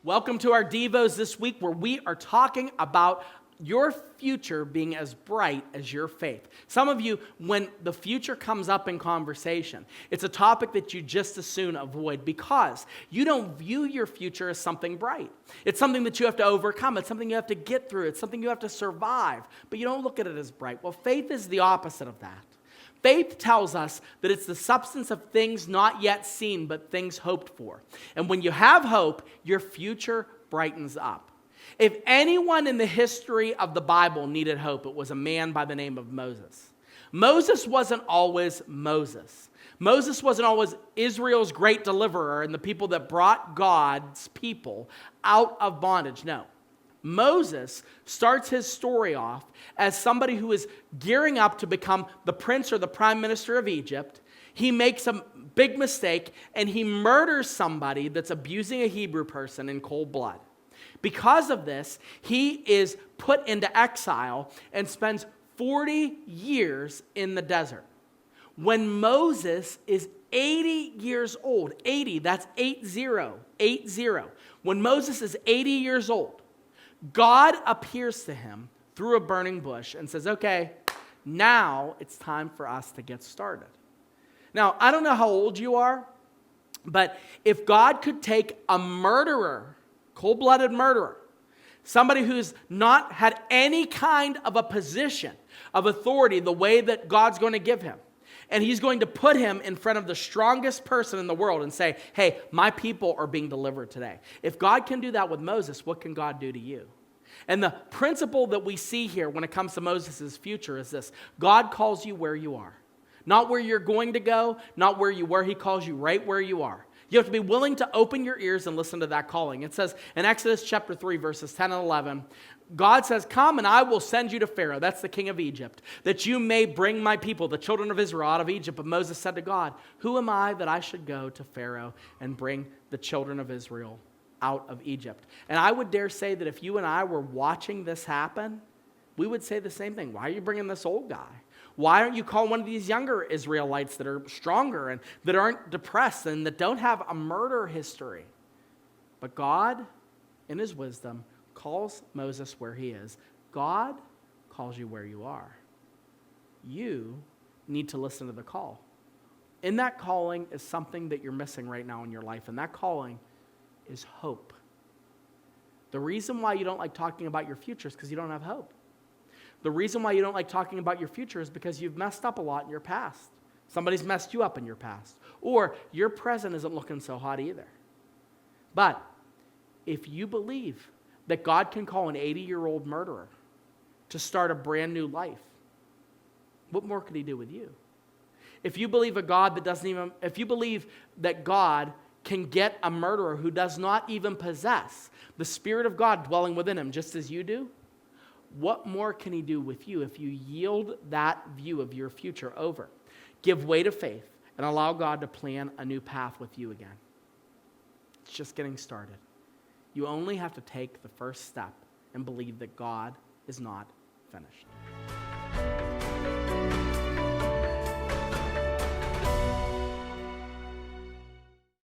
Welcome to our Devos this week, where we are talking about your future being as bright as your faith. Some of you, when the future comes up in conversation, it's a topic that you just as soon avoid because you don't view your future as something bright. It's something that you have to overcome. It's something you have to get through. It's something you have to survive, but you don't look at it as bright. Well, faith is the opposite of that. Faith tells us that it's the substance of things not yet seen, but things hoped for. And when you have hope, your future brightens up. If anyone in the history of the Bible needed hope, it was a man by the name of Moses. Moses wasn't always Moses. Moses wasn't always Israel's great deliverer and the people that brought God's people out of bondage. No. Moses starts his story off as somebody who is gearing up to become the prince or the prime minister of Egypt. He makes a big mistake and he murders somebody that's abusing a Hebrew person in cold blood. Because of this, he is put into exile and spends 40 years in the desert. When Moses is 80 years old, 80, that's 80. When Moses is 80 years old, God appears to him through a burning bush and says, okay, now it's time for us to get started. Now, I don't know how old you are, but if God could take a murderer, cold-blooded murderer, somebody who's not had any kind of a position of authority the way that God's going to give him, and he's going to put him in front of the strongest person in the world and say, hey, my people are being delivered today. If God can do that with Moses, what can God do to you? And the principle that we see here when it comes to Moses' future is this. God calls you where you are. Not where you're going to go, not where you were. He calls you right where you are. You have to be willing to open your ears and listen to that calling. It says in Exodus chapter 3, verses 10 and 11, God says, come and I will send you to Pharaoh, that's the king of Egypt, that you may bring my people, the children of Israel, out of Egypt. But Moses said to God, who am I that I should go to Pharaoh and bring the children of Israel out of Egypt? And I would dare say that if you and I were watching this happen, we would say the same thing. Why are you bringing this old guy? Why don't you call one of these younger Israelites that are stronger and that aren't depressed and that don't have a murder history? But God, in his wisdom, calls Moses where he is. God calls you where you are. You need to listen to the call. In that calling is something that you're missing right now in your life, and that calling is hope. The reason why you don't like talking about your future is because you don't have hope. The reason why you don't like talking about your future is because you've messed up a lot in your past. Somebody's messed you up in your past. Or your present isn't looking so hot either. But if you believe that God can call an 80-year-old murderer to start a brand new life, what more could he do with you? If you believe if you believe that God can get a murderer who does not even possess the Spirit of God dwelling within him, just as you do, what more can he do with you if you yield that view of your future over? Give way to faith and allow God to plan a new path with you again. It's just getting started. You only have to take the first step and believe that God is not finished.